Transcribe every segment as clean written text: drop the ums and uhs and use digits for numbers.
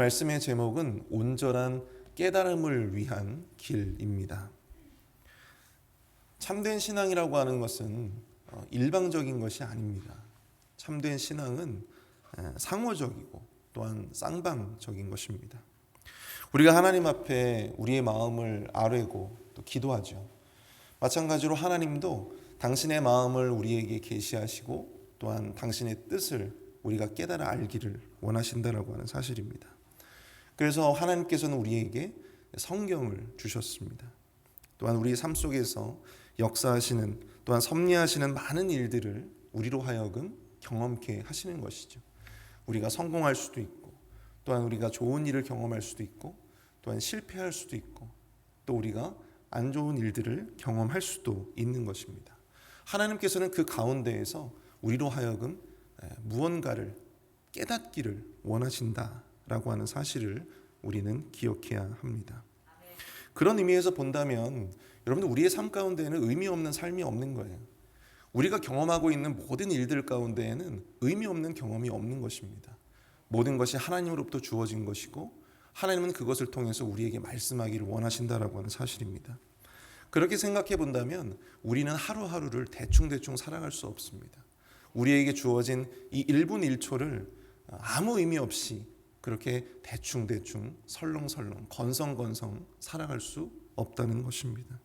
말씀의 제목은 온전한 깨달음을 위한 길입니다. 참된 신앙이라고 하는 것은 일방적인 것이 아닙니다. 참된 신앙은 상호적이고 또한 쌍방적인 것입니다. 우리가 하나님 앞에 우리의 마음을 아뢰고 또 기도하죠. 마찬가지로 하나님도 당신의 마음을 우리에게 계시하시고 또한 당신의 뜻을 우리가 깨달아 알기를 원하신다라고 하는 사실입니다. 그래서 하나님께서는 우리에게 성경을 주셨습니다. 또한 우리의 삶 속에서 역사하시는 또한 섭리하시는 많은 일들을 우리로 하여금 경험케 하시는 것이죠. 우리가 성공할 수도 있고 또한 우리가 좋은 일을 경험할 수도 있고 또한 실패할 수도 있고 또 우리가 안 좋은 일들을 경험할 수도 있는 것입니다. 하나님께서는 그 가운데에서 우리로 하여금 무언가를 깨닫기를 원하신다라고 하는 사실을 우리는 기억해야 합니다. 그런 의미에서 본다면 여러분들 우리의 삶 가운데에는 의미 없는 삶이 없는 거예요. 우리가 경험하고 있는 모든 일들 가운데에는 의미 없는 경험이 없는 것입니다. 모든 것이 하나님으로부터 주어진 것이고 하나님은 그것을 통해서 우리에게 말씀하기를 원하신다라고 하는 사실입니다. 그렇게 생각해 본다면 우리는 하루하루를 대충대충 살아갈 수 없습니다. 우리에게 주어진 이 1분 1초를 아무 의미 없이 그렇게 대충대충 설렁설렁 건성건성 살아갈 수 없다는 것입니다.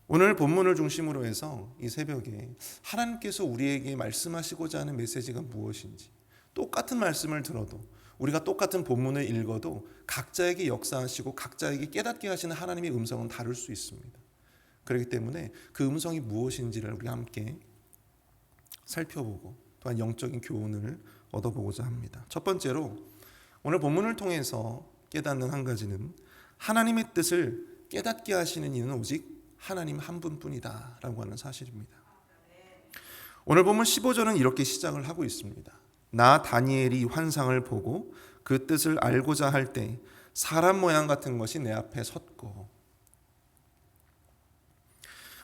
오늘 본문을 중심으로 해서 이 새벽에 하나님께서 우리에게 말씀하시고자 하는 메시지가 무엇인지, 똑같은 말씀을 들어도 우리가 똑같은 본문을 읽어도 각자에게 역사하시고 각자에게 깨닫게 하시는 하나님의 음성은 다를 수 있습니다. 그렇기 때문에 그 음성이 무엇인지를 우리 함께 살펴보고 또한 영적인 교훈을 얻어보고자 합니다. 첫 번째로 오늘 본문을 통해서 깨닫는 한 가지는 하나님의 뜻을 깨닫게 하시는 이는 오직 하나님 한 분뿐이다 라고 하는 사실입니다. 오늘 본문 15절은 이렇게 시작을 하고 있습니다. 나 다니엘이 환상을 보고 그 뜻을 알고자 할 때 사람 모양 같은 것이 내 앞에 섰고.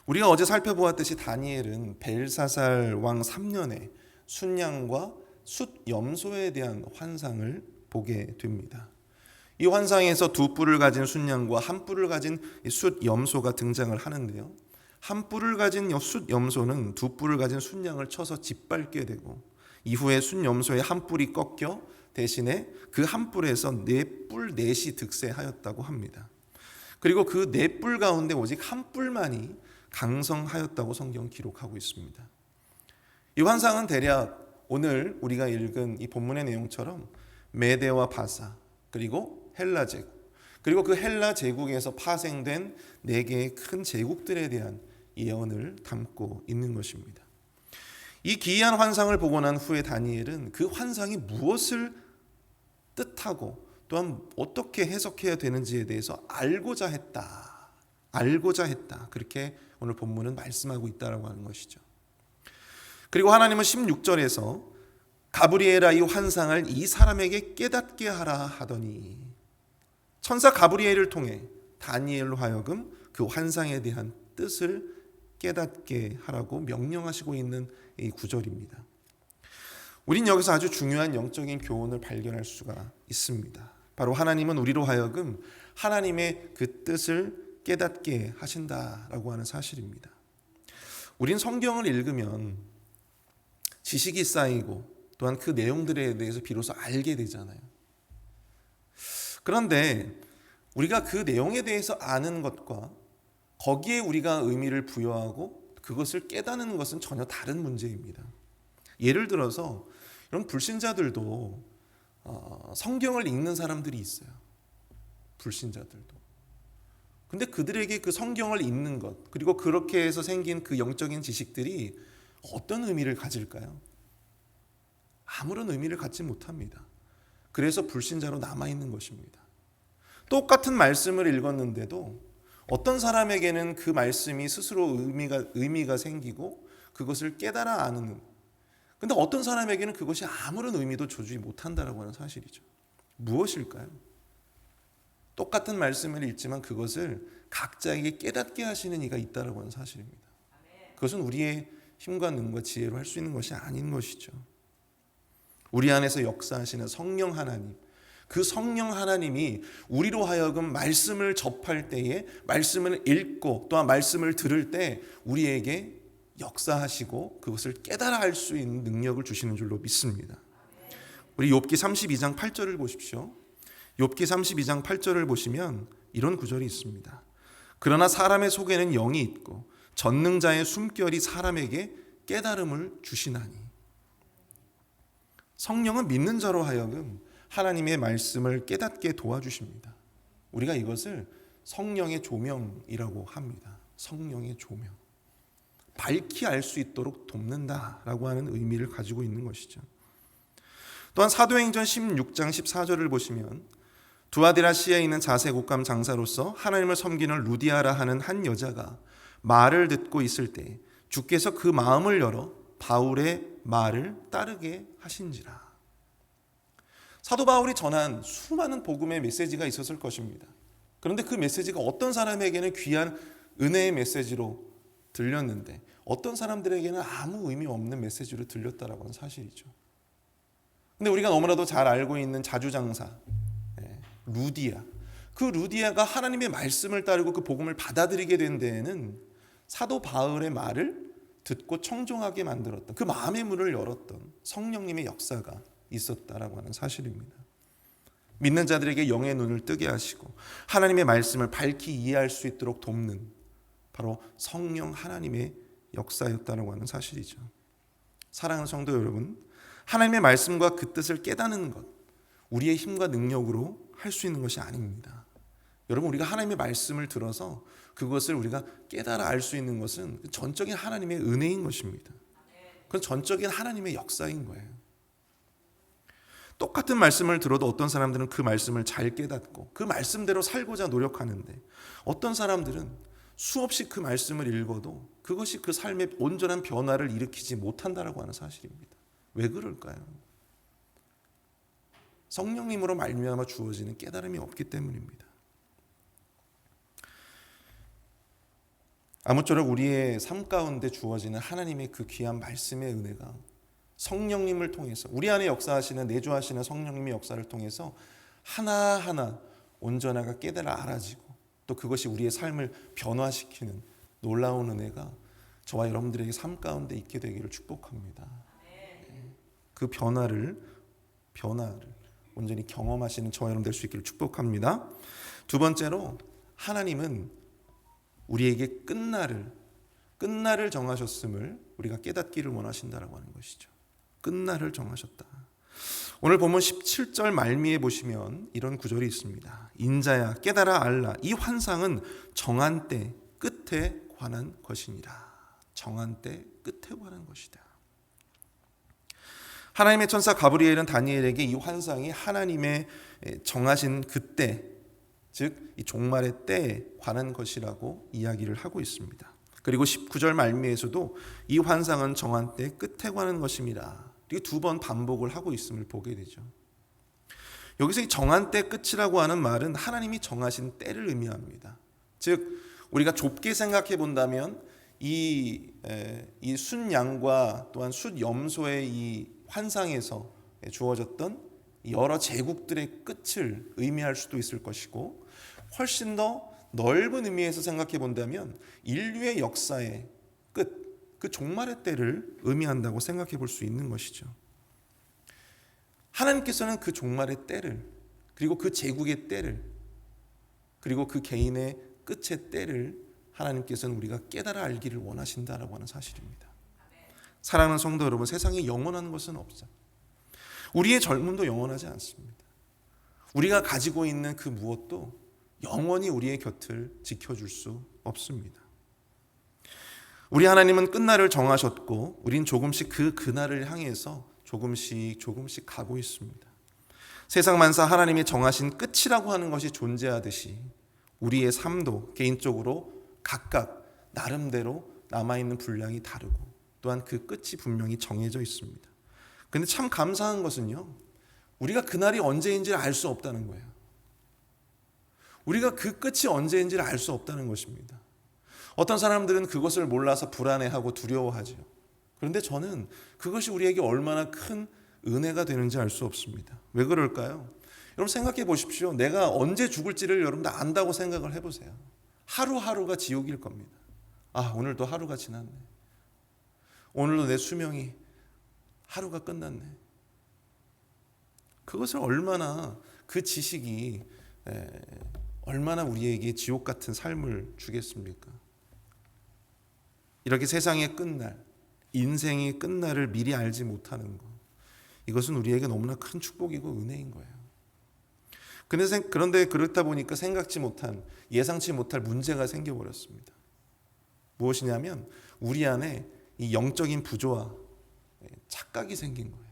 우리가 어제 살펴보았듯이 다니엘은 벨사살 왕 3년에 순양과 숫염소에 대한 환상을 보게 됩니다. 이 환상에서 두 뿔을 가진 순양과 한 뿔을 가진 숫염소가 등장을 하는데요. 한 뿔을 가진 숫염소는 두 뿔을 가진 순양을 쳐서 짓밟게 되고 이후에 숫염소의 한 뿔이 꺾여 대신에 그 한 뿔에서 네 뿔 넷이 득세하였다고 합니다. 그리고 그 네 뿔 가운데 오직 한 뿔만이 강성하였다고 성경 기록하고 있습니다. 이 환상은 대략 오늘 우리가 읽은 이 본문의 내용처럼 메대와 바사 그리고 헬라 제국 그리고 그 헬라 제국에서 파생된 네 개의 큰 제국들에 대한 예언을 담고 있는 것입니다. 이 기이한 환상을 보고 난 후에 다니엘은 그 환상이 무엇을 뜻하고 또한 어떻게 해석해야 되는지에 대해서 알고자 했다. 그렇게 오늘 본문은 말씀하고 있다라고 하는 것이죠. 그리고 하나님은 16절에서 가브리엘아 이 환상을 이 사람에게 깨닫게 하라 하더니 천사 가브리엘을 통해 다니엘로 하여금 그 환상에 대한 뜻을 깨닫게 하라고 명령하시고 있는 이 구절입니다. 우린 여기서 아주 중요한 영적인 교훈을 발견할 수가 있습니다. 바로 하나님은 우리로 하여금 하나님의 그 뜻을 깨닫게 하신다라고 하는 사실입니다. 우린 성경을 읽으면 지식이 쌓이고 또한 그 내용들에 대해서 비로소 알게 되잖아요. 그런데 우리가 그 내용에 대해서 아는 것과 거기에 우리가 의미를 부여하고 그것을 깨닫는 것은 전혀 다른 문제입니다. 예를 들어서 이런 불신자들도 성경을 읽는 사람들이 있어요. 불신자들도. 근데 그들에게 그 성경을 읽는 것 그리고 그렇게 해서 생긴 그 영적인 지식들이 어떤 의미를 가질까요? 아무런 의미를 갖지 못합니다. 그래서 불신자로 남아있는 것입니다. 똑같은 말씀을 읽었는데도 어떤 사람에게는 그 말씀이 스스로 의미가 생기고 그것을 깨달아 아는, 근데 어떤 사람에게는 그것이 아무런 의미도 주지 못한다라고 하는 사실이죠. 무엇일까요? 똑같은 말씀을 읽지만 그것을 각자에게 깨닫게 하시는 이가 있다라고 하는 사실입니다. 그것은 우리의 힘과 능과 지혜로 할 수 있는 것이 아닌 것이죠. 우리 안에서 역사하시는 성령 하나님, 그 성령 하나님이 우리로 하여금 말씀을 접할 때에, 말씀을 읽고 또한 말씀을 들을 때 우리에게 역사하시고 그것을 깨달아 알 수 있는 능력을 주시는 줄로 믿습니다. 우리 욥기 32장 8절을 보십시오. 욥기 32장 8절을 보시면 이런 구절이 있습니다. 그러나 사람의 속에는 영이 있고 전능자의 숨결이 사람에게 깨달음을 주시나니. 성령은 믿는 자로 하여금 하나님의 말씀을 깨닫게 도와주십니다. 우리가 이것을 성령의 조명이라고 합니다. 성령의 조명. 밝히 알 수 있도록 돕는다라고 하는 의미를 가지고 있는 것이죠. 또한 사도행전 16장 14절을 보시면 두아디라시아에 있는 자색옥감 장사로서 하나님을 섬기는 루디아라 하는 한 여자가 말을 듣고 있을 때 주께서 그 마음을 열어 바울의 말을 따르게 하신지라. 사도 바울이 전한 수많은 복음의 메시지가 있었을 것입니다. 그런데 그 메시지가 어떤 사람에게는 귀한 은혜의 메시지로 들렸는데 어떤 사람들에게는 아무 의미 없는 메시지로 들렸다라고 하는 사실이죠. 근데 우리가 너무나도 잘 알고 있는 자주장사 루디아, 그 루디아가 하나님의 말씀을 따르고 그 복음을 받아들이게 된 데에는 사도 바울의 말을 듣고 청종하게 만들었던, 그 마음의 문을 열었던 성령님의 역사가 있었다라고 하는 사실입니다. 믿는 자들에게 영의 눈을 뜨게 하시고 하나님의 말씀을 밝히 이해할 수 있도록 돕는 바로 성령 하나님의 역사였다라고 하는 사실이죠. 사랑하는 성도 여러분, 하나님의 말씀과 그 뜻을 깨닫는 것, 우리의 힘과 능력으로 할 수 있는 것이 아닙니다. 여러분, 우리가 하나님의 말씀을 들어서 그것을 우리가 깨달아 알 수 있는 것은 전적인 하나님의 은혜인 것입니다. 그건 전적인 하나님의 역사인 거예요. 똑같은 말씀을 들어도 어떤 사람들은 그 말씀을 잘 깨닫고 그 말씀대로 살고자 노력하는데 어떤 사람들은 수없이 그 말씀을 읽어도 그것이 그 삶의 온전한 변화를 일으키지 못한다라고 하는 사실입니다. 왜 그럴까요? 성령님으로 말미암아 주어지는 깨달음이 없기 때문입니다. 아무쪼록 우리의 삶 가운데 주어지는 하나님의 그 귀한 말씀의 은혜가 성령님을 통해서 우리 안에 역사하시는, 내주하시는 성령님의 역사를 통해서 하나하나 온전하게 깨달아 알아지고 또 그것이 우리의 삶을 변화시키는 놀라운 은혜가 저와 여러분들에게 삶 가운데 있게 되기를 축복합니다. 그 변화를 온전히 경험하시는 저와 여러분 될 수 있기를 축복합니다. 두 번째로, 하나님은 우리에게 끝날을 정하셨음을 우리가 깨닫기를 원하신다라고 하는 것이죠. 끝날을 정하셨다. 오늘 본문 17절 말미에 보시면 이런 구절이 있습니다. 인자야 깨달아 알라, 이 환상은 정한 때 끝에 관한 것이니라. 정한 때 끝에 관한 것이다. 하나님의 천사 가브리엘은 다니엘에게 이 환상이 하나님의 정하신 그때, 즉 이 종말의 때에 관한 것이라고 이야기를 하고 있습니다. 그리고 19절 말미에서도 이 환상은 정한 때 끝에 관한 것입니다. 이렇게 두 번 반복을 하고 있음을 보게 되죠. 여기서 이 정한 때 끝이라고 하는 말은 하나님이 정하신 때를 의미합니다. 즉 우리가 좁게 생각해 본다면 이 순양과 또한 숫염소의 이 환상에서 주어졌던 여러 제국들의 끝을 의미할 수도 있을 것이고, 훨씬 더 넓은 의미에서 생각해 본다면 인류의 역사의 끝, 그 종말의 때를 의미한다고 생각해 볼 수 있는 것이죠. 하나님께서는 그 종말의 때를, 그리고 그 제국의 때를, 그리고 그 개인의 끝의 때를 하나님께서는 우리가 깨달아 알기를 원하신다라고 하는 사실입니다. 사랑하는 성도 여러분, 세상에 영원한 것은 없어요. 우리의 젊음도 영원하지 않습니다. 우리가 가지고 있는 그 무엇도 영원히 우리의 곁을 지켜줄 수 없습니다. 우리 하나님은 끝날을 정하셨고 우린 조금씩 그 그날을 향해서 조금씩 가고 있습니다. 세상 만사 하나님이 정하신 끝이라고 하는 것이 존재하듯이 우리의 삶도 개인적으로 각각 나름대로 남아있는 분량이 다르고 또한 그 끝이 분명히 정해져 있습니다. 그런데 참 감사한 것은요, 우리가 그날이 언제인지를 알 수 없다는 거예요. 우리가 그 끝이 언제인지를 알 수 없다는 것입니다. 어떤 사람들은 그것을 몰라서 불안해하고 두려워하죠. 그런데 저는 그것이 우리에게 얼마나 큰 은혜가 되는지 알 수 없습니다. 왜 그럴까요? 여러분 생각해 보십시오. 내가 언제 죽을지를 여러분들 안다고 생각을 해보세요. 하루하루가 지옥일 겁니다. 아, 오늘도 하루가 지났네. 오늘도 내 수명이 하루가 끝났네. 그것을 얼마나, 그 지식이 얼마나 우리에게 지옥 같은 삶을 주겠습니까? 이렇게 세상의 끝날, 인생의 끝날을 미리 알지 못하는 것, 이것은 우리에게 너무나 큰 축복이고 은혜인 거예요. 그런데 그렇다 보니까 생각지 못한, 예상치 못할 문제가 생겨버렸습니다. 무엇이냐면 우리 안에 이 영적인 부조와 착각이 생긴 거예요.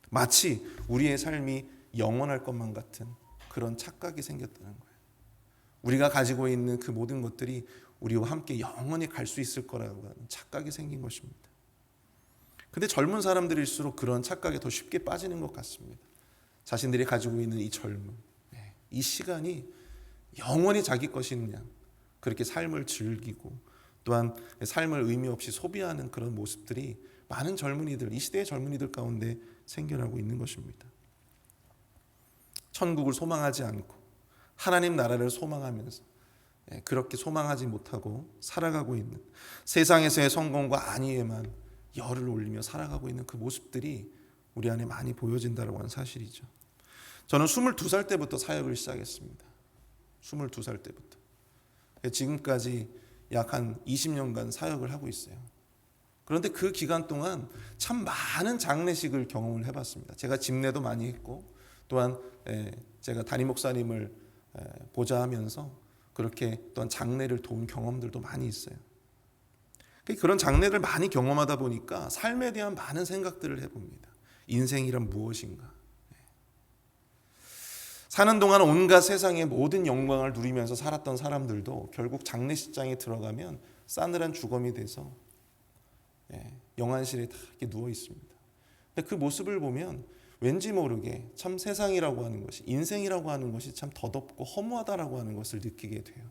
마치 우리의 삶이 영원할 것만 같은 그런 착각이 생겼다는 거예요. 우리가 가지고 있는 그 모든 것들이 우리와 함께 영원히 갈 수 있을 거라고 하는 착각이 생긴 것입니다. 근데 젊은 사람들일수록 그런 착각에 더 쉽게 빠지는 것 같습니다. 자신들이 가지고 있는 이 젊음, 이 시간이 영원히 자기 것인 양 그렇게 삶을 즐기고 또한 삶을 의미 없이 소비하는 그런 모습들이 많은 젊은이들, 이 시대의 젊은이들 가운데 생겨나고 있는 것입니다. 천국을 소망하지 않고 하나님 나라를 소망하면서 그렇게 소망하지 못하고 살아가고 있는, 세상에서의 성공과 안위에만 열을 올리며 살아가고 있는 그 모습들이 우리 안에 많이 보여진다고 하는 사실이죠. 저는 22살 때부터 사역을 시작했습니다. 22살 때부터. 지금까지 약 한 20년간 사역을 하고 있어요. 그런데 그 기간 동안 참 많은 장례식을 경험을 해봤습니다. 제가 집례도 많이 했고 또한 제가 담임 목사님을 보좌 하면서 그렇게 또한 장례를 도운 경험들도 많이 있어요. 그런 장례를 많이 경험하다 보니까 삶에 대한 많은 생각들을 해봅니다. 인생이란 무엇인가? 사는 동안 온갖 세상의 모든 영광을 누리면서 살았던 사람들도 결국 장례식장에 들어가면 싸늘한 주검이 돼서 영안실에 다 이렇게 누워 있습니다. 근데 그 모습을 보면 왠지 모르게 참 세상이라고 하는 것이, 인생이라고 하는 것이 참 더덥고 허무하다라고 하는 것을 느끼게 돼요.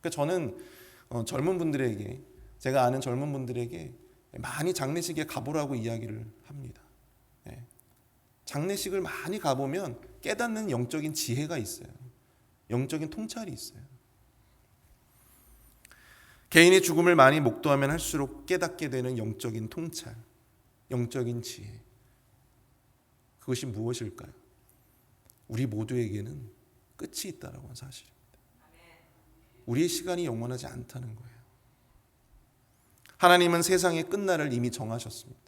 그러니까 저는 젊은 분들에게, 제가 아는 젊은 분들에게 많이 장례식에 가보라고 이야기를 합니다. 장례식을 많이 가보면 깨닫는 영적인 지혜가 있어요. 영적인 통찰이 있어요. 개인의 죽음을 많이 목도하면 할수록 깨닫게 되는 영적인 통찰, 영적인 지혜. 그것이 무엇일까요? 우리 모두에게는 끝이 있다라고 하는 사실입니다. 우리의 시간이 영원하지 않다는 거예요. 하나님은 세상의 끝날을 이미 정하셨습니다.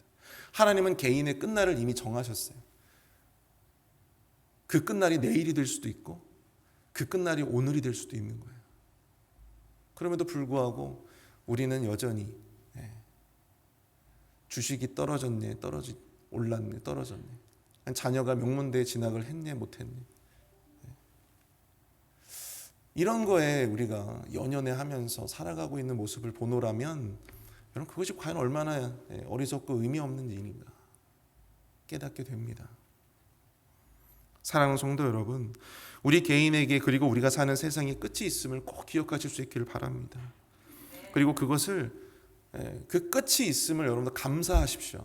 하나님은 개인의 끝날을 이미 정하셨어요. 그 끝날이 내일이 될 수도 있고 그 끝날이 오늘이 될 수도 있는 거예요. 그럼에도 불구하고 우리는 여전히 주식이 떨어졌네, 올랐네, 떨어졌네, 자녀가 명문대에 진학을 했네, 못했네, 이런 거에 우리가 연연해하면서 살아가고 있는 모습을 보노라면 여러분, 그것이 과연 얼마나 어리석고 의미 없는 일인가 깨닫게 됩니다. 사랑하는 성도 여러분, 우리 개인에게 그리고 우리가 사는 세상에 끝이 있음을 꼭 기억하실 수 있기를 바랍니다. 그리고 그것을, 그 끝이 있음을 여러분들 감사하십시오.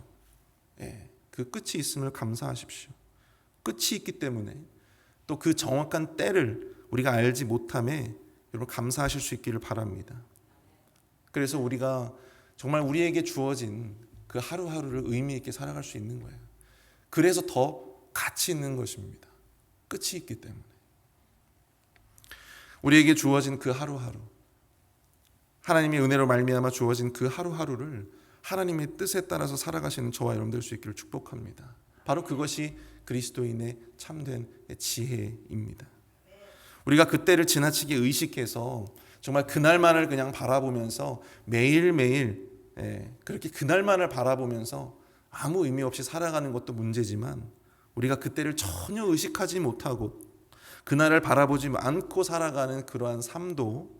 그 끝이 있음을 감사하십시오. 끝이 있기 때문에 또 그 정확한 때를 우리가 알지 못함에 여러분 감사하실 수 있기를 바랍니다. 그래서 우리가 정말 우리에게 주어진 그 하루하루를 의미 있게 살아갈 수 있는 거예요. 그래서 더 가치 있는 것입니다. 끝이 있기 때문에. 우리에게 주어진 그 하루하루, 하나님의 은혜로 말미암아 주어진 그 하루하루를 하나님의 뜻에 따라서 살아가시는 저와 여러분 될 수 있기를 축복합니다. 바로 그것이 그리스도인의 참된 지혜입니다. 우리가 그때를 지나치게 의식해서 정말 그날만을 그냥 바라보면서 매일매일 그렇게 그날만을 바라보면서 아무 의미 없이 살아가는 것도 문제지만, 우리가 그때를 전혀 의식하지 못하고 그날을 바라보지 않고 살아가는 그러한 삶도,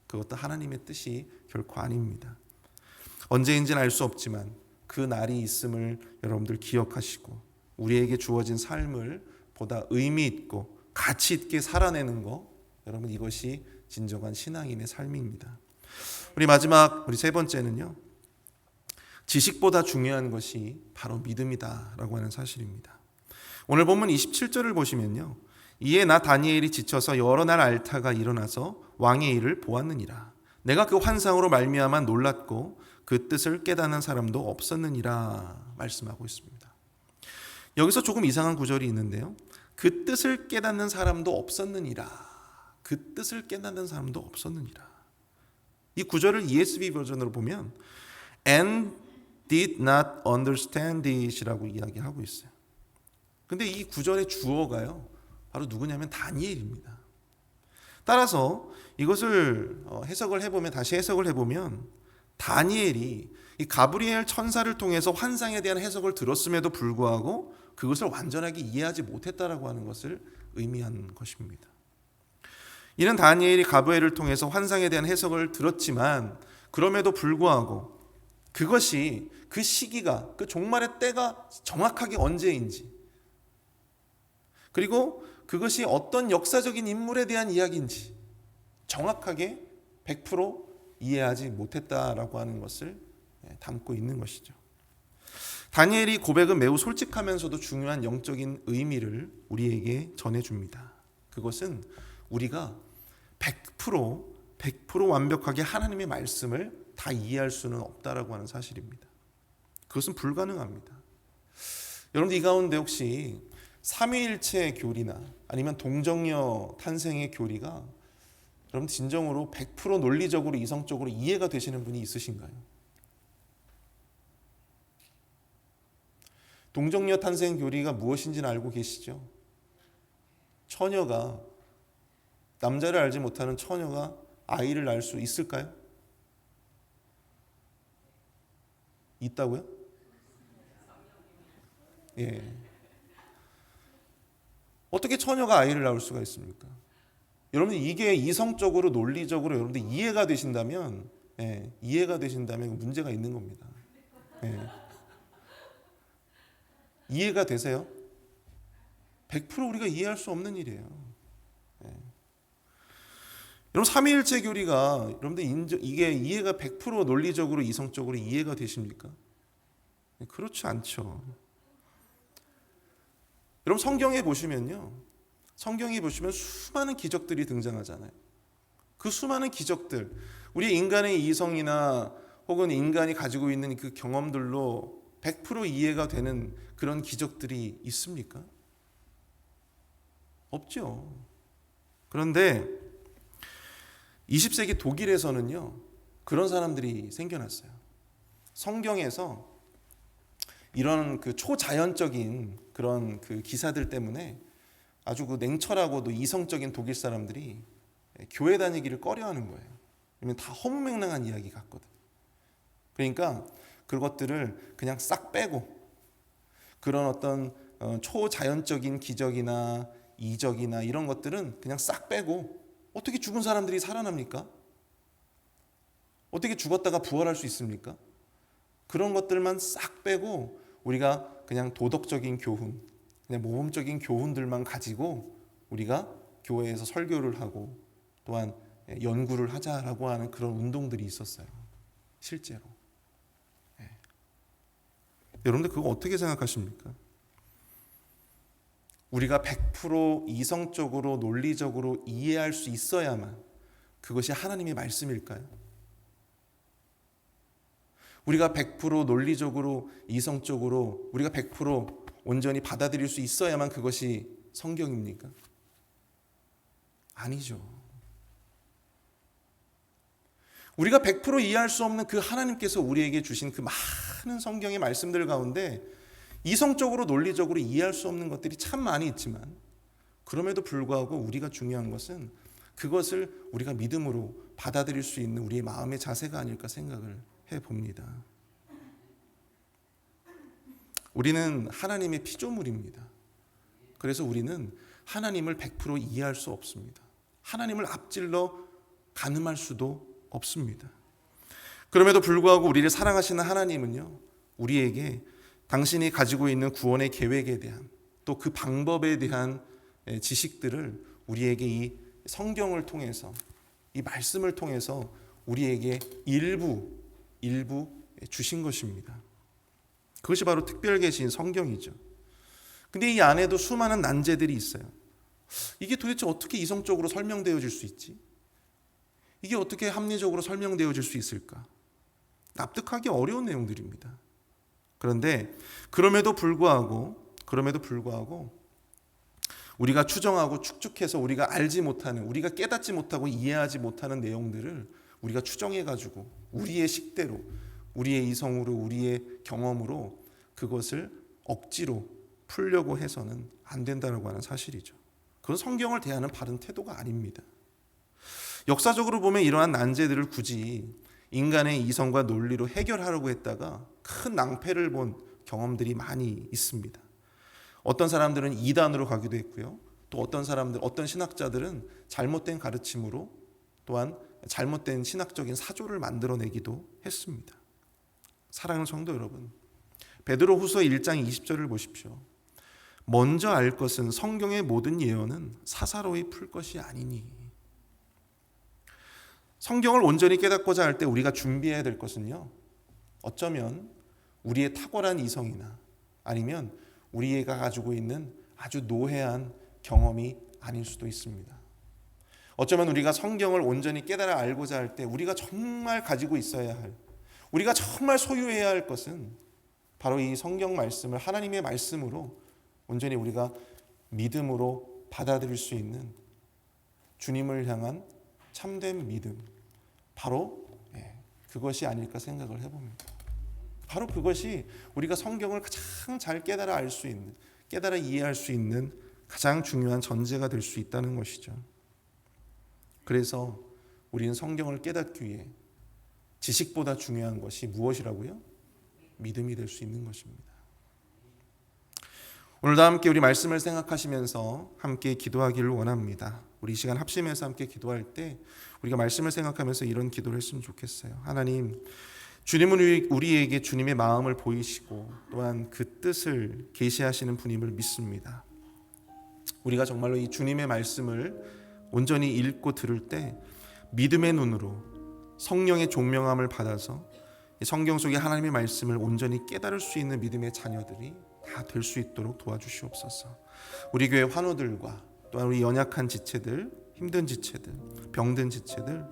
그것도 하나님의 뜻이 결코 아닙니다. 언제인지는 알 수 없지만 그 날이 있음을 여러분들 기억하시고 우리에게 주어진 삶을 보다 의미 있고 가치 있게 살아내는 것, 여러분 이것이 진정한 신앙인의 삶입니다. 우리 세 번째는요, 지식보다 중요한 것이 바로 믿음이다라고 하는 사실입니다. 오늘 본문 27절을 보시면요, 이에 나 다니엘이 지쳐서 여러 날 앓다가 일어나서 왕의 일을 보았느니라. 내가 그 환상으로 말미암아 놀랐고 그 뜻을 깨닫는 사람도 없었느니라 말씀하고 있습니다. 여기서 조금 이상한 구절이 있는데요. 그 뜻을 깨닫는 사람도 없었느니라. 그 뜻을 깨닫는 사람도 없었느니라. 이 구절을 ESV 버전으로 보면 and did not understand it이라고 이야기하고 있어요. 근데 이 구절의 주어가요, 바로 누구냐면 다니엘입니다. 따라서 이것을 다시 해석을 해보면 다니엘이 이 가브리엘 천사를 통해서 환상에 대한 해석을 들었음에도 불구하고 그것을 완전하게 이해하지 못했다라고 하는 것을 의미하는 것입니다. 이는 다니엘이 가브리엘을 통해서 환상에 대한 해석을 들었지만 그럼에도 불구하고 그것이 그 시기가 그 종말의 때가 정확하게 언제인지, 그리고 그것이 어떤 역사적인 인물에 대한 이야기인지 정확하게 100% 이해하지 못했다라고 하는 것을 담고 있는 것이죠. 다니엘이 고백은 매우 솔직하면서도 중요한 영적인 의미를 우리에게 전해줍니다. 그것은 우리가 100% 완벽하게 하나님의 말씀을 다 이해할 수는 없다라고 하는 사실입니다. 그것은 불가능합니다. 여러분들 이 가운데 혹시 삼위일체 교리나 아니면 동정녀 탄생의 교리가 여러분 진정으로 100% 논리적으로 이성적으로 이해가 되시는 분이 있으신가요? 동정녀 탄생 교리가 무엇인지는 알고 계시죠? 처녀가, 남자를 알지 못하는 처녀가 아이를 낳을 수 있을까요? 있다고요? 예. 어떻게 처녀가 아이를 낳을 수가 있습니까? 여러분 이게 이성적으로 논리적으로 여러분들 이해가 되신다면 문제가 있는 겁니다. 이해가 되세요? 100% 우리가 이해할 수 없는 일이에요. 여러분 삼위일체 교리가 여러분들 이게 이해가 100% 논리적으로 이성적으로 이해가 되십니까? 그렇지 않죠. 여러분 성경에 보시면 수많은 기적들이 등장하잖아요. 그 수많은 기적들, 우리 인간의 이성이나 혹은 인간이 가지고 있는 그 경험들로 100% 이해가 되는 그런 기적들이 있습니까? 없죠. 그런데 20세기 독일에서는요, 그런 사람들이 생겨났어요. 성경에서 이런 그 초자연적인 그런 그 기사들 때문에 아주 그 냉철하고도 이성적인 독일 사람들이 교회 다니기를 꺼려하는 거예요. 왜냐면 다 허무맹랑한 이야기 같거든. 그러니까 그것들을 그냥 싹 빼고 그런 어떤 초자연적인 기적이나 이적이나 이런 것들은 그냥 싹 빼고 어떻게 죽은 사람들이 살아납니까? 어떻게 죽었다가 부활할 수 있습니까? 그런 것들만 싹 빼고 우리가 그냥 도덕적인 교훈, 그냥 모범적인 교훈들만 가지고 우리가 교회에서 설교를 하고 또한 연구를 하자라고 하는 그런 운동들이 있었어요. 실제로. 여러분들 그거 어떻게 생각하십니까? 우리가 100% 이성적으로 논리적으로 이해할 수 있어야만 그것이 하나님의 말씀일까요? 우리가 100% 논리적으로 이성적으로 우리가 100% 온전히 받아들일 수 있어야만 그것이 성경입니까? 아니죠. 우리가 100% 이해할 수 없는 그 하나님께서 우리에게 주신 그 많은 성경의 말씀들 가운데 이성적으로 논리적으로 이해할 수 없는 것들이 참 많이 있지만 그럼에도 불구하고 우리가 중요한 것은 그것을 우리가 믿음으로 받아들일 수 있는 우리의 마음의 자세가 아닐까 생각을 해봅니다. 우리는 하나님의 피조물입니다. 그래서 우리는 하나님을 100% 이해할 수 없습니다. 하나님을 앞질러 가늠할 수도 없습니다. 그럼에도 불구하고 우리를 사랑하시는 하나님은요, 우리에게 당신이 가지고 있는 구원의 계획에 대한 또 그 방법에 대한 지식들을 우리에게 이 성경을 통해서 이 말씀을 통해서 우리에게 일부 주신 것입니다. 그것이 바로 특별계시인 성경이죠. 근데 이 안에도 수많은 난제들이 있어요. 이게 도대체 어떻게 이성적으로 설명되어질 수 있지? 이게 어떻게 합리적으로 설명되어질 수 있을까? 납득하기 어려운 내용들입니다. 그런데 그럼에도 불구하고 우리가 추정하고 축축해서 우리가 알지 못하는, 우리가 깨닫지 못하고 이해하지 못하는 내용들을 우리가 추정해가지고 우리의 식대로, 우리의 이성으로, 우리의 경험으로 그것을 억지로 풀려고 해서는 안 된다고 하는 사실이죠. 그건 성경을 대하는 바른 태도가 아닙니다. 역사적으로 보면 이러한 난제들을 굳이 인간의 이성과 논리로 해결하려고 했다가 큰 낭패를 본 경험들이 많이 있습니다. 어떤 사람들은 이단으로 가기도 했고요. 또 어떤 신학자들은 잘못된 가르침으로 또한 잘못된 신학적인 사조를 만들어내기도 했습니다. 사랑하는 성도 여러분, 베드로후서 1장 20절을 보십시오. 먼저 알 것은 성경의 모든 예언은 사사로이 풀 것이 아니니. 성경을 온전히 깨닫고자 할 때 우리가 준비해야 될 것은요, 어쩌면 우리의 탁월한 이성이나 아니면 우리가 가지고 있는 아주 노회한 경험이 아닐 수도 있습니다. 어쩌면 우리가 성경을 온전히 깨달아 알고자 할 때 우리가 정말 가지고 있어야 할, 우리가 정말 소유해야 할 것은 바로 이 성경 말씀을 하나님의 말씀으로 온전히 우리가 믿음으로 받아들일 수 있는 주님을 향한 참된 믿음, 바로 그것이 아닐까 생각을 해봅니다. 바로 그것이 우리가 성경을 가장 잘 깨달아 알 수 있는, 깨달아 이해할 수 있는 가장 중요한 전제가 될 수 있다는 것이죠. 그래서 우리는 성경을 깨닫기 위해 지식보다 중요한 것이 무엇이라고요? 믿음이 될 수 있는 것입니다. 오늘도 함께 우리 말씀을 생각하시면서 함께 기도하기를 원합니다. 우리 이 시간 합심해서 함께 기도할 때 우리가 말씀을 생각하면서 이런 기도를 했으면 좋겠어요. 하나님, 주님은 우리에게 주님의 마음을 보이시고 또한 그 뜻을 계시하시는 분임을 믿습니다. 우리가 정말로 이 주님의 말씀을 온전히 읽고 들을 때 믿음의 눈으로 성령의 종명함을 받아서 성경 속의 하나님의 말씀을 온전히 깨달을 수 있는 믿음의 자녀들이 다 될 수 있도록 도와주시옵소서. 우리 교회 환우들과 또한 우리 연약한 지체들, 힘든 지체들, 병든 지체들,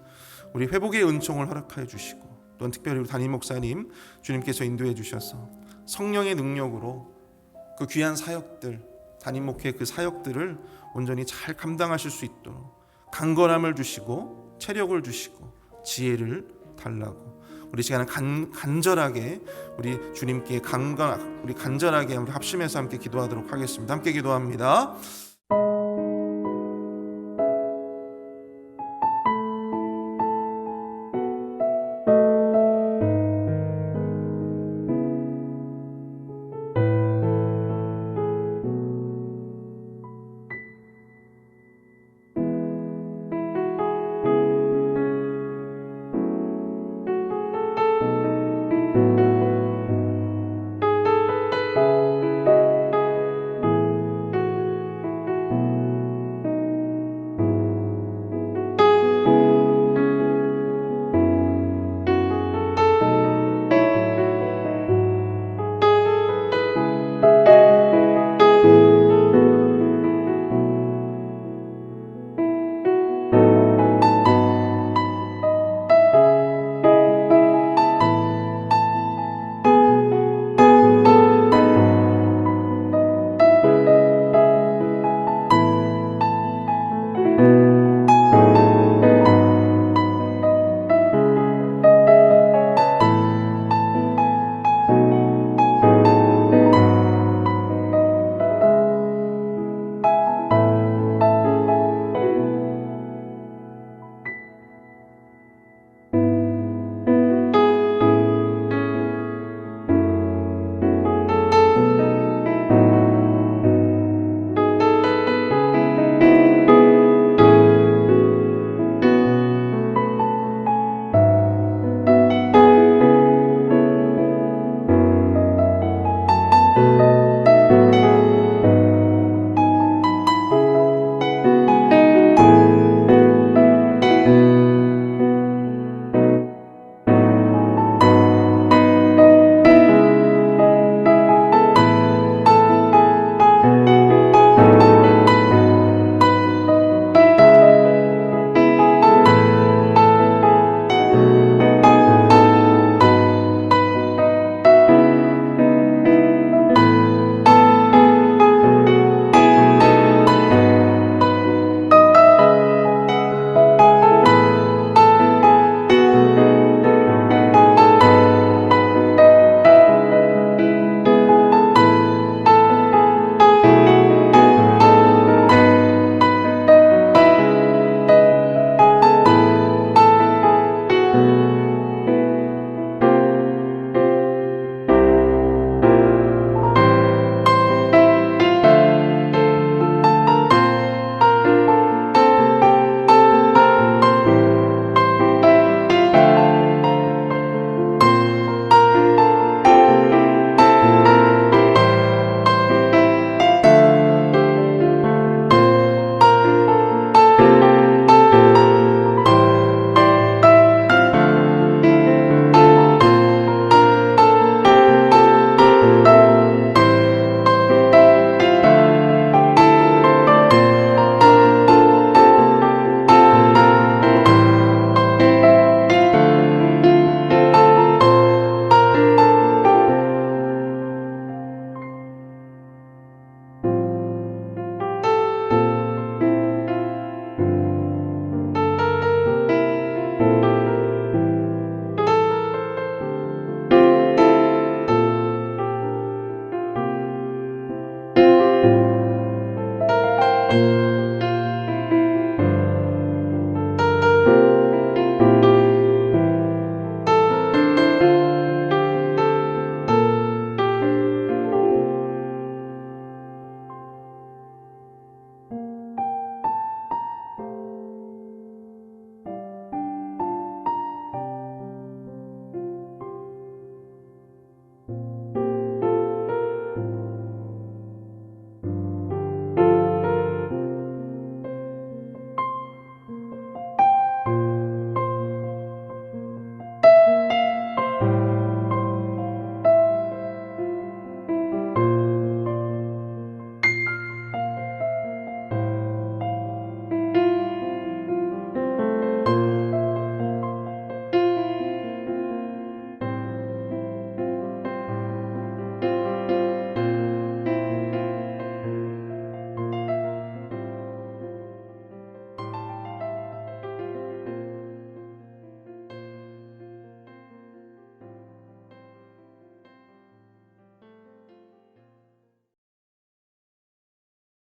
우리 회복의 은총을 허락하여 주시고 또한 특별히 우리 담임 목사님 주님께서 인도해 주셔서 성령의 능력으로 그 귀한 사역들, 담임 목회의 그 사역들을 온전히 잘 감당하실 수 있도록 강건함을 주시고 체력을 주시고 지혜를 달라고 우리 시간은 간절하게 우리 주님께 우리 간절하게 우리 합심해서 함께 기도하도록 하겠습니다. 함께 기도합니다. 감사합니다.